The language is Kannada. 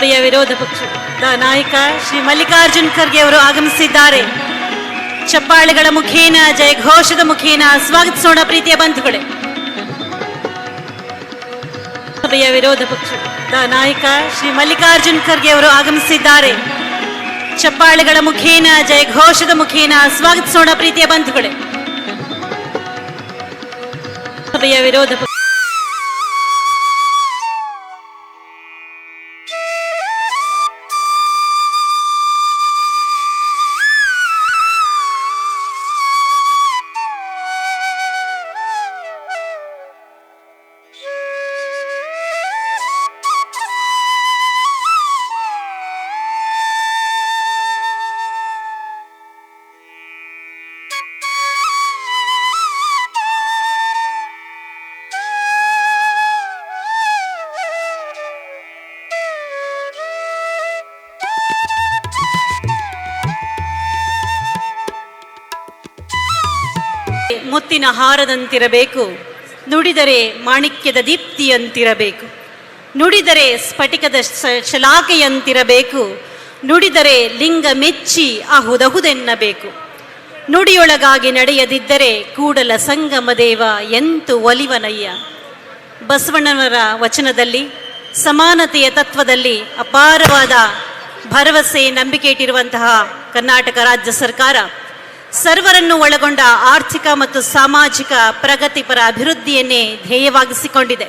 ಸಭೆಯ ವಿರೋಧ ಪಕ್ಷದ ನಾಯಕ ಶ್ರೀ ಮಲ್ಲಿಕಾರ್ಜುನ್ ಖರ್ಗೆ ಅವರು ಆಗಮಿಸಿದ್ದಾರೆ. ಚಪ್ಪಾಳೆಗಳ ಮುಖೇನ, ಜಯಘೋಷದ ಮುಖೇನ ಸ್ವಾಗತಿಸೋಣ ಪ್ರೀತಿಯ ಬಂಧುಗಳೇ. ಸಭೆಯ ವಿರೋಧ ಪಕ್ಷದ ನಾಯಕ ಶ್ರೀ ಮಲ್ಲಿಕಾರ್ಜುನ್ ಖರ್ಗೆ ಅವರು ಆಗಮಿಸಿದ್ದಾರೆ. ಚಪ್ಪಾಳೆಗಳ ಮುಖೇನ, ಜಯಘೋಷದ ಮುಖೇನ ಸ್ವಾಗತಿಸೋಣ ಪ್ರೀತಿಯ ಬಂಧುಗಳೇ. ಸಭೆಯ ವಿರೋಧ ಮುತ್ತಿನ ಹಾರದಂತಿರಬೇಕು, ನುಡಿದರೆ ಮಾಣಿಕ್ಯದ ದೀಪ್ತಿಯಂತಿರಬೇಕು, ನುಡಿದರೆ ಸ್ಫಟಿಕದ ಶಲಾಕೆಯಂತಿರಬೇಕು, ನುಡಿದರೆ ಲಿಂಗ ಮೆಚ್ಚಿ ಅಹುದಹುದೆನ್ನಬೇಕು. ನುಡಿಯೊಳಗಾಗಿ ನಡೆಯದಿದ್ದರೆ ಕೂಡಲ ಸಂಗಮ ದೇವ ಎಂತು ಒಲಿವನಯ್ಯ. ಬಸವಣ್ಣನವರ ವಚನದಲ್ಲಿ, ಸಮಾನತೆಯ ತತ್ವದಲ್ಲಿ ಅಪಾರವಾದ ಭರವಸೆ, ನಂಬಿಕೆ ಇಟ್ಟಿರುವಂತಹ ಕರ್ನಾಟಕ ರಾಜ್ಯ ಸರ್ಕಾರ ಸರ್ವರನ್ನು ಒಳಗೊಂಡ ಆರ್ಥಿಕ ಮತ್ತು ಸಾಮಾಜಿಕ ಪ್ರಗತಿಪರ ಅಭಿವೃದ್ಧಿಯನ್ನೇ ಧ್ಯೇಯವಾಗಿಸಿಕೊಂಡಿದೆ.